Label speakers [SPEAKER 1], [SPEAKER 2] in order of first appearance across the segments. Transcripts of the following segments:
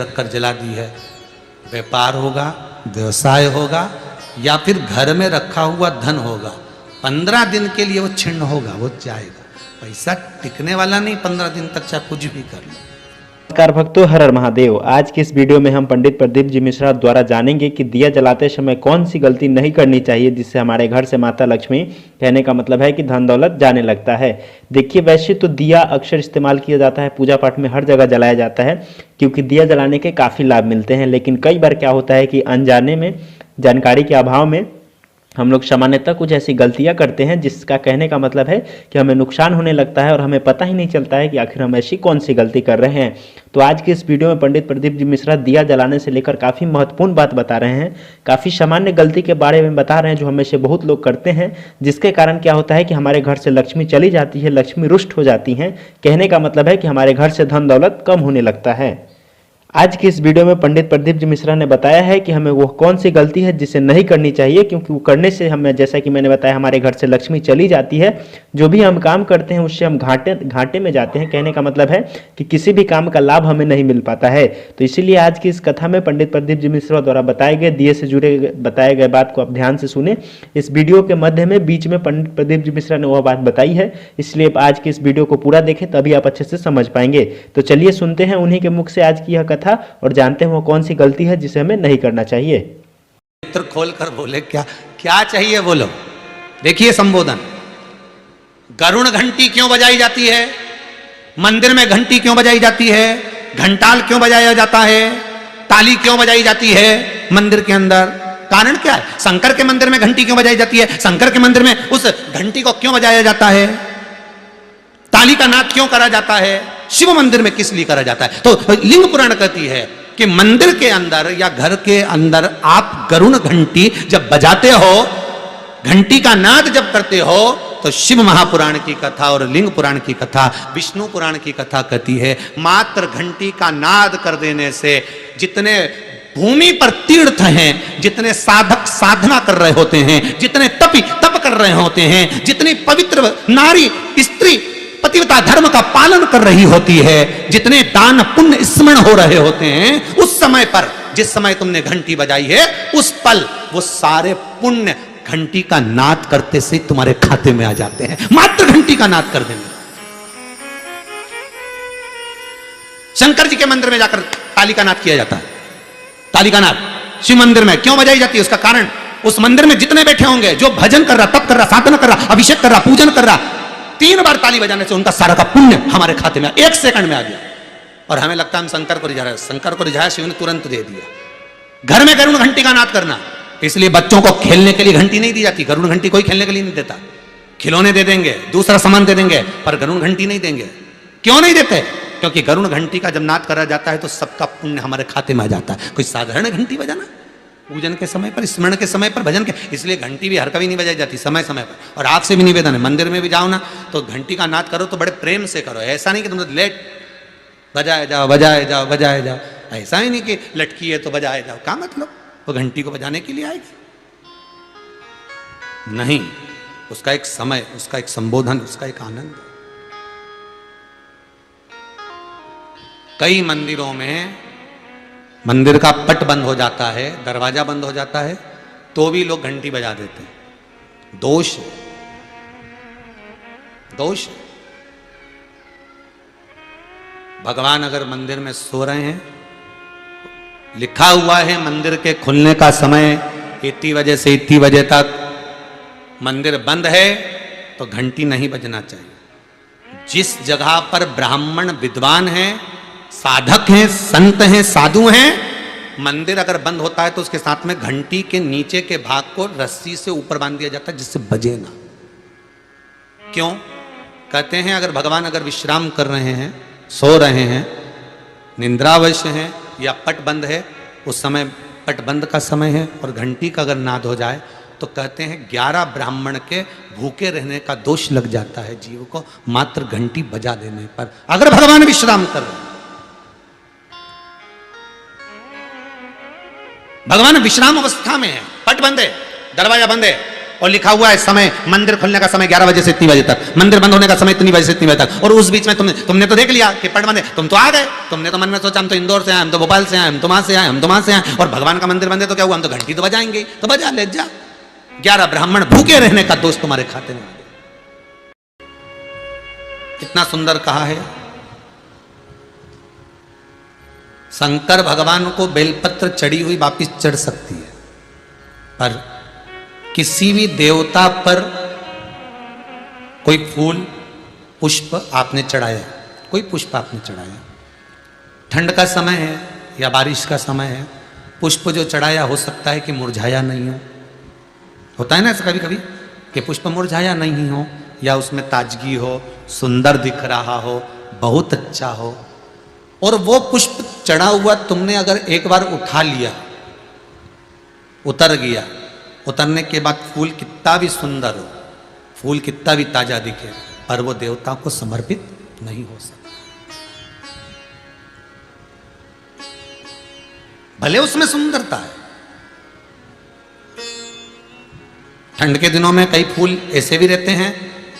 [SPEAKER 1] रखकर जला दी है। व्यापार होगा, व्यवसाय होगा, या फिर घर में रखा हुआ धन होगा, 15 दिन के लिए वो छिन्न होगा, वो जाएगा। पैसा टिकने वाला नहीं 15 दिन तक, चाहे कुछ भी कर लो।
[SPEAKER 2] नमस्कार भक्तों, हर हर महादेव। आज की इस वीडियो में हम पंडित प्रदीप जी मिश्रा द्वारा जानेंगे कि दिया जलाते समय कौन सी गलती नहीं करनी चाहिए जिससे हमारे घर से माता लक्ष्मी, कहने का मतलब है कि धन दौलत जाने लगता है। देखिए, वैसे तो दिया अक्सर इस्तेमाल किया जाता है, पूजा पाठ में हर जगह जलाया जाता है, क्योंकि दिया जलाने के काफ़ी लाभ मिलते हैं। लेकिन कई बार क्या होता है कि अनजाने में, जानकारी के अभाव में हम लोग सामान्यतः कुछ ऐसी गलतियां करते हैं जिसका कहने का मतलब है कि हमें नुकसान होने लगता है और हमें पता ही नहीं चलता है कि आखिर हम ऐसी कौन सी गलती कर रहे हैं। तो आज की इस वीडियो में पंडित प्रदीप जी मिश्रा दिया जलाने से लेकर काफ़ी महत्वपूर्ण बात बता रहे हैं, काफ़ी सामान्य गलती के बारे में बता रहे हैं जो हमें से बहुत लोग करते हैं, जिसके कारण क्या होता है कि हमारे घर से लक्ष्मी चली जाती है, लक्ष्मी रुष्ट हो जाती हैं। कहने का मतलब है कि हमारे घर से धन दौलत कम होने लगता है। आज की इस वीडियो में पंडित प्रदीप जी मिश्रा ने बताया है कि हमें वो कौन सी गलती है जिसे नहीं करनी चाहिए, क्योंकि वो करने से हमें, जैसा कि मैंने बताया, हमारे घर से लक्ष्मी चली जाती है। जो भी हम काम करते हैं उससे हम घाटे में जाते हैं। कहने का मतलब है कि किसी भी काम का लाभ हमें नहीं मिल पाता है। तो इसीलिए आज की इस कथा में पंडित प्रदीप जी मिश्रा द्वारा बताए गए, दिए से जुड़े बताए गए बात को आप ध्यान से सुने। इस वीडियो के मध्य में बीच में पंडित प्रदीप जी मिश्रा ने वह बात बताई है, इसलिए आज की इस वीडियो को पूरा देखें, तभी आप अच्छे से समझ पाएंगे। तो चलिए सुनते हैं उन्हीं के मुख से आज की यह कथा और जानते हैं वो कौन सी गलती है जिसे हमें नहीं करना चाहिए।
[SPEAKER 1] नेत्र खोल कर बोले, क्या क्या चाहिए बोलो। देखिए संबोधन, गरुण घंटी क्यों बजाई जाती है, मंदिर में घंटी क्यों बजाई जाती है, घंटाल क्यों बजाया जाता है, ताली क्यों बजाई जाती है मंदिर के अंदर, कारण क्या है। शंकर के मंदिर में घंटी क्यों बजाई जाती है, शंकर के मंदिर में उस घंटी को क्यों बजाया जाता है, ताली का नाद क्यों करा जाता है, शिव मंदिर में किस लिए करा जाता है। तो लिंग पुराण कहती है कि मंदिर के अंदर या घर के अंदर आप गरुण घंटी जब बजाते हो, घंटी का नाद जब करते हो, तो शिव महापुराण की कथा और लिंग पुराण की कथा, विष्णु पुराण की कथा कहती है, मात्र घंटी का नाद कर देने से जितने भूमि पर तीर्थ हैं, जितने साधक साधना कर रहे होते हैं, जितने तप कर रहे होते हैं, जितनी पवित्र नारी स्त्री पतिव्रता धर्म का पालन कर रही होती है, जितने दान पुण्य स्मरण हो रहे होते हैं, उस समय पर, जिस समय तुमने घंटी बजाई है, उस पल वो सारे पुण्य घंटी का नाद करते से तुम्हारे खाते में आ जाते हैं, मात्र घंटी का नाद कर देंगे। शंकर जी के मंदिर में जाकर ताली का नाद किया जाता है। ताली का नाद शिव मंदिर में क्यों बजाई जाती है, उसका कारण, उस मंदिर में जितने बैठे होंगे, जो भजन कर रहा, तप कर रहा, साधना कर रहा, अभिषेक कर रहा, पूजन कर रहा, 3 बार ताली बजाने से उनका सारा का पुण्य हमारे खाते में 1 सेकंड में आ गया। और हमें लगता है हम शंकर को रिझा रहे हैं, शंकर को रिझाया, शिव ने तुरंत दे दिया। घर में गरुण घंटी का नाद करना, इसलिए बच्चों को खेलने के लिए घंटी नहीं दी जाती। गरुण घंटी कोई खेलने के लिए नहीं देता, खिलौने दे देंगे, दूसरा सामान दे देंगे, पर गरुण घंटी नहीं देंगे। क्यों नहीं देते, क्योंकि गरुण घंटी का जब नाद करा जाता है तो सबका पुण्य हमारे खाते में आ जाता है। कोई साधारण घंटी बजाना पूजन के समय पर, स्मरण के समय पर, भजन के, इसलिए घंटी भी हर कभी नहीं बजाई जाती, समय समय पर। और आपसे भी निवेदन है, मंदिर में भी जाओ ना तो घंटी का नाद करो तो बड़े प्रेम से करो। ऐसा नहीं कि तुम लेट बजाए जाओ बजाए जाओ बजाए जाओ, ऐसा ही नहीं कि लटकी है तो बजाए जाओ। क्या मतलब, वो घंटी को बजाने के लिए आएगी? नहीं, उसका एक समय, उसका एक संबोधन, उसका एक आनंद। कई मंदिरों में मंदिर का पट बंद हो जाता है, दरवाजा बंद हो जाता है, तो भी लोग घंटी बजा देते हैं। दोष है, दोष है। भगवान अगर मंदिर में सो रहे हैं, लिखा हुआ है मंदिर के खुलने का समय इतनी बजे से इतनी बजे तक, मंदिर बंद है तो घंटी नहीं बजना चाहिए। जिस जगह पर ब्राह्मण विद्वान हैं, साधक हैं, संत हैं, साधु हैं, मंदिर अगर बंद होता है तो उसके साथ में घंटी के नीचे के भाग को रस्सी से ऊपर बांध दिया जाता है जिससे बजे ना। क्यों? कहते हैं अगर भगवान अगर विश्राम कर रहे हैं, सो रहे हैं, निंद्रावश हैं या पट बंद है, उस समय पट बंद का समय है और घंटी का अगर नाद हो जाए तो कहते हैं 11 ब्राह्मण के भूखे रहने का दोष लग जाता है जीव को, मात्र घंटी बजा देने पर, अगर भगवान विश्राम कर रहे हैं। भगवान विश्राम अवस्था में है, पट बंद है, दरवाजा बंद है, और लिखा हुआ है समय, मंदिर खुलने का समय 11 बजे से इतनी बजे तक, मंदिर बंद होने का समय इतनी बजे से इतनी बजे तक, और उस बीच में तुमने तो देख लिया कि पट बंद है, तुम तो आ गए, तुमने तो मन में सोचा हम तो इंदौर से आए, हम तो भोपाल से आए, हम तो वहां से आए, हम तो वहां से आए, और भगवान का मंदिर बंद है तो क्या हुआ, हम तो घंटी तो बजाएंगे, तो बजा ले जा। 11 ब्राह्मण भूखे रहने का दोस्त तुम्हारे खाते में। कितना सुंदर कहा है। शंकर भगवान को बेलपत्र चढ़ी हुई वापिस चढ़ सकती है, पर किसी भी देवता पर कोई फूल पुष्प आपने चढ़ाया, कोई पुष्प आपने चढ़ाया, ठंड का समय है या बारिश का समय है, पुष्प जो चढ़ाया हो सकता है कि मुरझाया नहीं हो, होता है ना ऐसा कभी कभी कि पुष्प मुरझाया नहीं हो, या उसमें ताजगी हो, सुंदर दिख रहा हो, बहुत अच्छा हो, और वो पुष्प चढ़ा हुआ तुमने अगर एक बार उठा लिया, उतर गया, उतरने के बाद फूल कितना भी सुंदर हो, फूल कितना भी ताजा दिखे, पर वो देवता को समर्पित नहीं हो सकता। भले उसमें सुंदरता है। ठंड के दिनों में कई फूल ऐसे भी रहते हैं,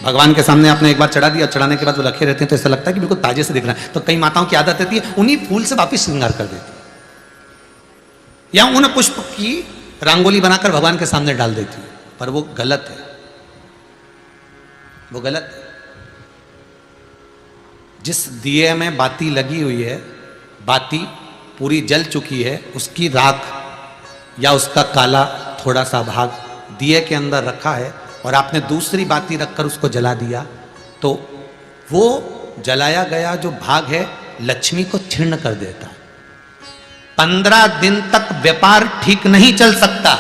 [SPEAKER 1] भगवान के सामने आपने एक बार चढ़ा दिया, चढ़ाने के बाद वो रखे रहते हैं तो ऐसा लगता है कि बिल्कुल ताजे से दिख रहा है, तो कई माताओं की आदत रहती है उन्हीं फूल से वापिस श्रृंगार कर देती है, या उन पुष्प की रंगोली बनाकर भगवान के सामने डाल देती है, पर वो गलत है, वो गलत है। जिस दिए में बाती लगी हुई है, बाती पूरी जल चुकी है, उसकी राख या उसका काला थोड़ा सा भाग दिए के अंदर रखा है, और आपने दूसरी बाती रखकर उसको जला दिया, तो वो जलाया गया जो भाग है लक्ष्मी को क्षीण कर देता है। 15 दिन तक व्यापार ठीक नहीं चल सकता।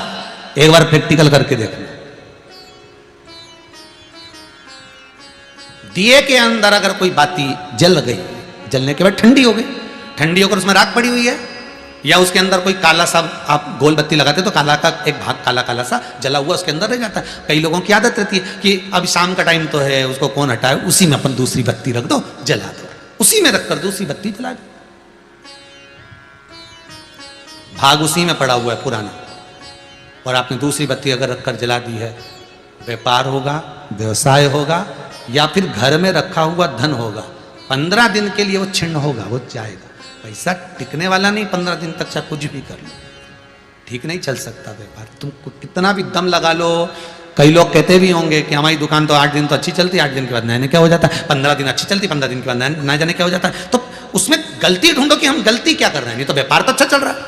[SPEAKER 1] एक बार प्रैक्टिकल करके देखना। दिए के अंदर अगर कोई बाती जल गई, जलने के बाद ठंडी हो गई, ठंडी होकर उसमें राख पड़ी हुई है, या उसके अंदर कोई काला सा आप गोल बत्ती लगाते तो काला का एक भाग काला काला सा जला हुआ उसके अंदर रह जाता है। कई लोगों की आदत रहती है कि अब शाम का टाइम तो है, उसको कौन हटाए, उसी में अपन दूसरी बत्ती रख दो, जला दो, उसी में रखकर दूसरी बत्ती जला दो, भाग उसी में पड़ा हुआ है पुराना, और आपने दूसरी बत्ती अगर रखकर जला दी है, व्यापार होगा, व्यवसाय होगा, या फिर घर में रखा हुआ धन होगा, 15 दिन के लिए वो छिन्न होगा, वो जाएगा। पैसा टिकने वाला नहीं 15 दिन तक, चाहे कुछ भी कर लो, ठीक नहीं चल सकता व्यापार। तुम कितना भी दम लगा लो। कई लोग कहते भी होंगे कि हमारी दुकान तो 8 दिन तो अच्छी चलती है, 8 दिन के बाद नया क्या हो जाता है, 15 दिन अच्छी चलती, 15 दिन के बाद नया जाने क्या हो जाता है। तो उसमें गलती ढूंढो कि हम गलती क्या कर रहे हैं। नहीं तो व्यापार तो अच्छा चल रहा है,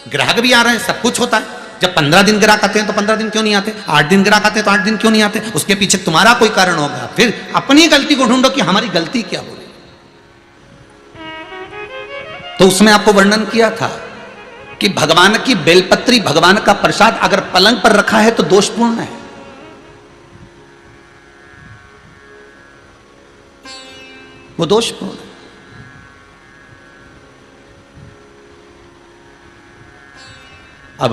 [SPEAKER 1] ग्राहक भी आ रहे हैं, सब कुछ होता है। जब 15 दिन ग्राहक आते हैं तो 15 दिन क्यों नहीं आते, 8 दिन ग्राहक आते हैं तो 8 दिन क्यों नहीं आते, उसके पीछे तुम्हारा कोई कारण होगा। फिर अपनी गलती को ढूंढो कि हमारी गलती क्या हो रही। तो उसमें आपको वर्णन किया था कि भगवान की बेलपत्री, भगवान का प्रसाद अगर पलंग पर रखा है तो दोषपूर्ण है। वो दोषपूर्ण है। अब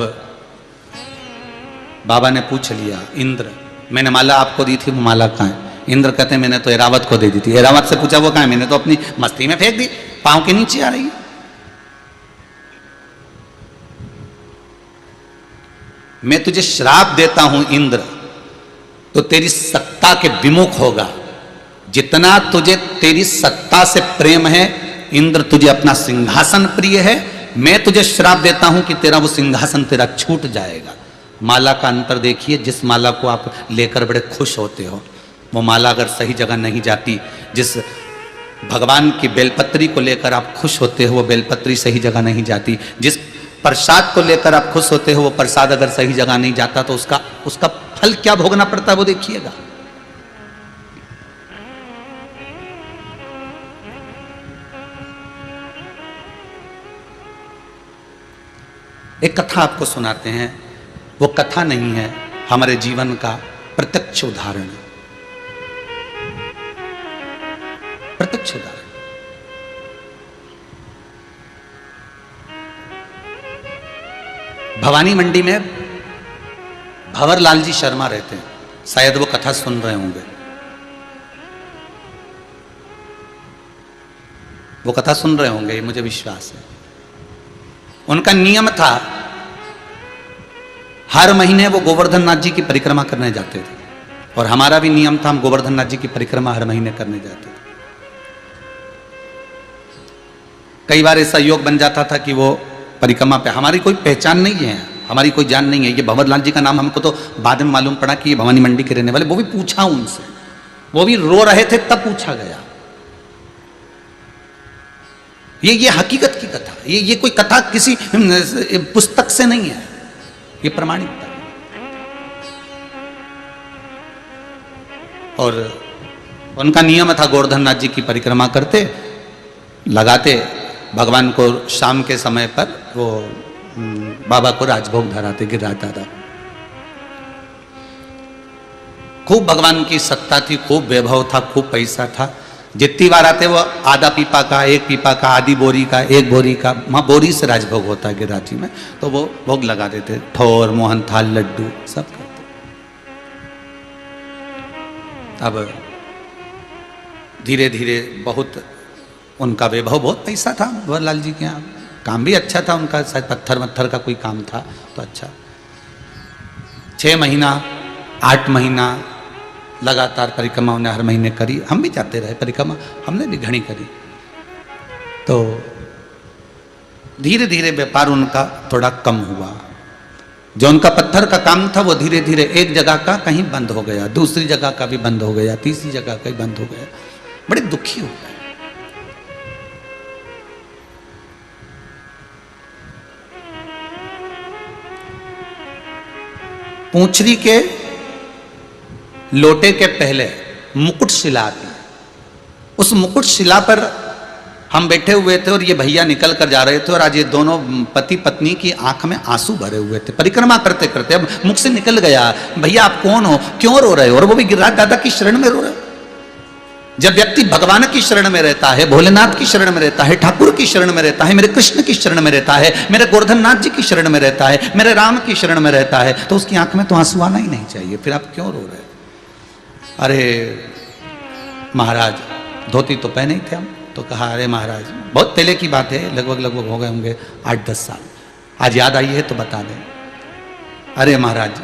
[SPEAKER 1] बाबा ने पूछ लिया, इंद्र मैंने माला आपको दी थी, वो माला कहाँ है? इंद्र कहते हैं मैंने तो एरावत को दे दी थी। एरावत से पूछा वो कहाँ है? मैंने तो अपनी मस्ती में फेंक दी, पांव के नीचे आ रही है। मैं तुझे श्राप देता हूं इंद्र, तो तेरी सत्ता के विमुख होगा। जितना तुझे तेरी सत्ता से प्रेम है इंद्र, तुझे अपना सिंहासन प्रिय है, मैं तुझे श्राप देता हूं कि तेरा वो सिंहासन तेरा छूट जाएगा। माला का अंतर देखिए, जिस माला को आप लेकर बड़े खुश होते हो, वो माला अगर सही जगह नहीं जाती, जिस भगवान की बेलपत्री को लेकर आप खुश होते हो वो बेलपत्री सही जगह नहीं जाती, जिस प्रसाद को लेकर आप खुश होते हो वो प्रसाद अगर सही जगह नहीं जाता तो उसका फल क्या भोगना पड़ता है वो देखिएगा। एक कथा आपको सुनाते हैं, वो कथा नहीं है, हमारे जीवन का प्रत्यक्ष उदाहरण है। प्रत्यक्ष उदाहरण। भवानी मंडी में भंवरलाल जी शर्मा रहते हैं, शायद वो कथा सुन रहे होंगे। वो कथा सुन रहे होंगे, ये मुझे विश्वास है। उनका नियम था हर महीने वो गोवर्धन नाथ जी की परिक्रमा करने जाते थे, और हमारा भी नियम था, हम गोवर्धन नाथ जी की परिक्रमा हर महीने करने जाते थे। कई बार ऐसा योग बन जाता था कि वो परिक्रमा पे हमारी कोई पहचान नहीं है, हमारी कोई जान नहीं है। ये भंवरलाल जी का नाम हमको तो बाद में मालूम पड़ा कि ये भवानी मंडी के रहने वाले, वो भी पूछा उनसे, वो भी रो रहे थे तब पूछा गया। ये हकीकत की कथा, ये कोई कथा किसी पुस्तक से नहीं है, ये प्रमाणिकता। और उनका नियम था, गोवर्धन नाथ जी की परिक्रमा करते, लगाते भगवान को शाम के समय पर वो बाबा को राजभोग धराते गिरिराज दादा। खूब भगवान की सत्ता थी, खूब वैभव था, खूब पैसा था। जितनी बार आते वो आधा पीपा का, एक पीपा का, आधी बोरी का, एक बोरी का, वहाँ बोरी से राजभोग होता है गिरिराज जी में, तो वो भोग लगा देते, ठोर मोहन थाल लड्डू सब करते। अब धीरे धीरे बहुत उनका वैभव, बहुत पैसा था भंवरलाल जी के यहाँ, काम भी अच्छा था उनका, शायद पत्थर वत्थर का कोई काम था तो अच्छा। 6 महीना 8 महीना लगातार परिक्रमा उन्हें हर महीने करी, हम भी जाते रहे परिक्रमा, हमने भी घनी करी। तो धीरे धीरे व्यापार उनका थोड़ा कम हुआ, जो उनका पत्थर का काम था वो धीरे धीरे एक जगह का कहीं बंद हो गया, दूसरी जगह का भी बंद हो गया, तीसरी जगह का भी बंद हो गया। बड़े दुखी हो गए। पूंछरी के लोटे के पहले मुकुट शिला थी, उस मुकुट शिला पर हम बैठे हुए थे और ये भैया निकल कर जा रहे थे, और आज ये दोनों पति पत्नी की आंख में आंसू भरे हुए थे परिक्रमा करते करते। अब मुख से निकल गया, भैया आप कौन हो, क्यों रो रहे हो, और वो भी गिरिराज दादा की शरण में रो रहे हो। जब व्यक्ति भगवान की शरण में रहता है, भोलेनाथ की शरण में रहता है, ठाकुर की शरण में रहता है, मेरे कृष्ण की शरण में रहता है, मेरे गोवर्धन नाथ जी की शरण में रहता है, मेरे राम की शरण में रहता है, तो उसकी आंख में तो आंसू आना ही नहीं चाहिए, फिर आप क्यों रो रहे हो। अरे महाराज धोती तो पहने ही थे हम, तो कहा अरे महाराज, बहुत पहले की बात है, लगभग हो गए होंगे 8-10 साल, आज याद आई है तो बता दें। अरे महाराज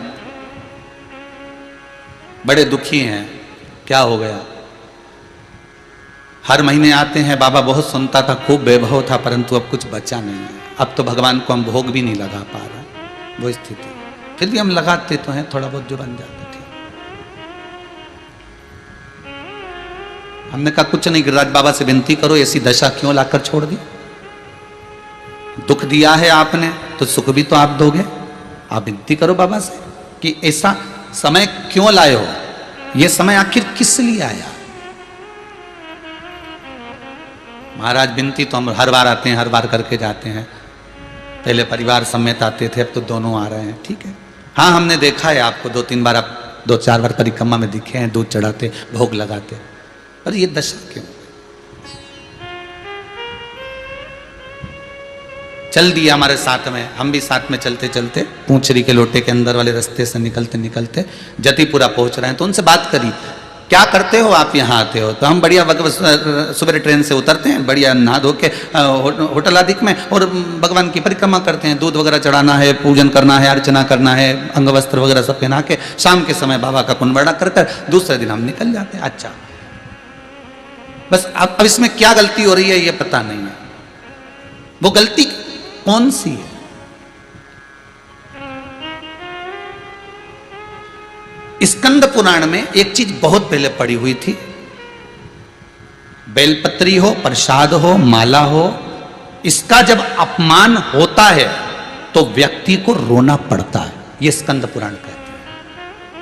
[SPEAKER 1] बड़े दुखी हैं, क्या हो गया। हर महीने आते हैं, बाबा बहुत सुनता था, खूब वैभव था, परंतु अब कुछ बचा नहीं है, अब तो भगवान को हम भोग भी नहीं लगा पा रहा, वो स्थिति। फिर भी हम लगाते तो हैं, थोड़ा बहुत जो बन जाता। हमने कहा कुछ नहीं, गिरिराज बाबा से विनती करो, ऐसी दशा क्यों लाकर छोड़ दी, दुख दिया है आपने तो सुख भी तो आप दोगे, आप विनती करो बाबा से कि ऐसा समय क्यों लाए हो, ये समय आखिर किस लिए आया। महाराज विनती तो हम हर बार आते हैं, हर बार करके जाते हैं, पहले परिवार समेत आते थे, अब तो दोनों आ रहे हैं, ठीक है। हाँ हमने देखा है आपको 2-3 बार, आप 2-4 बार परिक्रमा में दिखे हैं, दूध चढ़ाते, भोग लगाते, पर ये दशा क्यों। चल दिया हमारे साथ में, हम भी साथ में चलते चलते पूंछरी के लोटे के अंदर वाले रास्ते से निकलते निकलते जतिपुरा पहुंच रहे हैं। तो उनसे बात करी, क्या करते हो आप यहाँ आते हो। तो हम बढ़िया सुबह ट्रेन से उतरते हैं, बढ़िया नहा धो के होटल आदि में, और भगवान की परिक्रमा करते हैं, दूध वगैरह चढ़ाना है, पूजन करना है, अर्चना करना है, अंग वस्त्र वगैरह सब पहना के शाम के समय बाबा का कुंभड़ा कर कर दूसरे दिन हम निकल जाते हैं। अच्छा बस अब इसमें क्या गलती हो रही है ये पता नहीं है, वो गलती कौन सी है। स्कंद पुराण में एक चीज बहुत पहले पड़ी हुई थी, बेलपत्री हो, प्रसाद हो, माला हो, इसका जब अपमान होता है तो व्यक्ति को रोना पड़ता है, ये स्कंद पुराण कहता है।